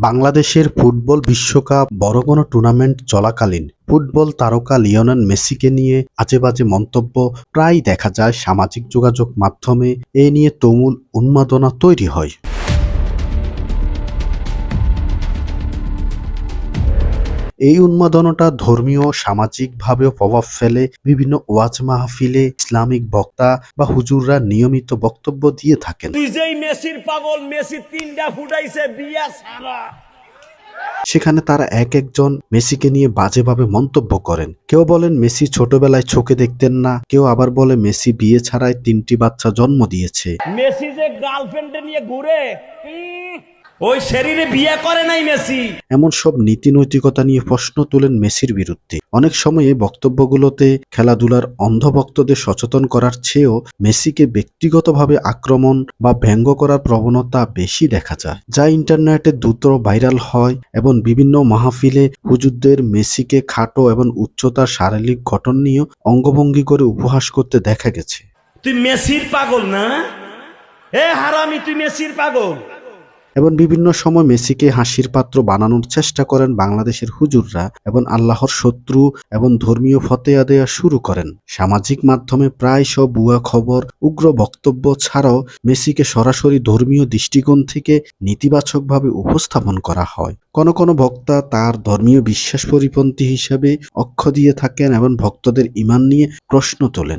বাংলাদেশের ফুটবল বিশ্বকাপ বড় কোনো টুর্নামেন্ট চলাকালীন ফুটবল তারকা লিওনেল মেসিকে নিয়ে আজেবাজে মন্তব্য প্রায় দেখা যায় সামাজিক যোগাযোগ মাধ্যমে। এ নিয়ে তুমুল উন্মাদনা তৈরি হয়। এই উন্মাদনাটা ধর্মীয় ও সামাজিকভাবেও প্রভাব ফেলে। বিভিন্ন ওয়াজ মাহফিলে ইসলামিক বক্তা বা হুজুররা নিয়মিত বক্তব্য দিয়ে থাকেন। তুই যেই মেসির পাগল, মেসি 3টা ফুটাইছে বিয়া সারা। সেখানে তারা এক একজন মেসিকে নিয়ে বাজেভাবে মন্তব্য করেন। কেউ বলেন মেসি ছোটবেলায় চোখে দেখতেন না, কেউ আবার বলে মেসি বিয়ে ছাড়াই 3টি বাচ্চা জন্ম দিয়েছে। মেসি যে গার্লফ্রেন্ড নিয়ে ঘুরে, ওই শরীরে বিয়ে করে নাই মেসি। এমন সব নীতি নৈতিকতা নিয়ে প্রশ্ন তোলেন মেসির বিরুদ্ধে। অনেক সময়ে বক্তব্যগুলোতে খেলাধুলার অন্ধভক্তদের সচেতন করার চেয়েও মেসিকে ব্যক্তিগতভাবে আক্রমণ বা ব্যঙ্গ করার প্রবণতা বেশি দেখা যায়, যা ইন্টারনেটে দ্রুত ভাইরাল হয়। এবং বিভিন্ন মাহফিলে হুজুরদের মেসিকে খাটো এবং উচ্চতার শারীরিক গঠন নিয়ে অঙ্গভঙ্গি করে উপহাস করতে দেখা গেছে। তুই মেসির পাগল না? এ হারামি, তুই মেসির পাগল। এবং বিভিন্ন সময় মেসিকে হাসির পাত্র বানানোর চেষ্টা করেন বাংলাদেশের হুজুররা এবং আল্লাহর শত্রু এবং ধর্মীয় ফতোয়া দেয়া শুরু করেন। সামাজিক মাধ্যমে প্রায় সব ভুয়া খবর, উগ্র বক্তব্য ছাড়াও মেসিকে সরাসরি ধর্মীয় দৃষ্টিকোণ থেকে নেতিবাচকভাবে উপস্থাপন করা হয়। কোনো বক্তা তার ধর্মীয় বিশ্বাস পরিপন্থী হিসেবে অক্ষ দিয়ে থাকেন এবং ভক্তদের ঈমান নিয়ে প্রশ্ন তোলেন।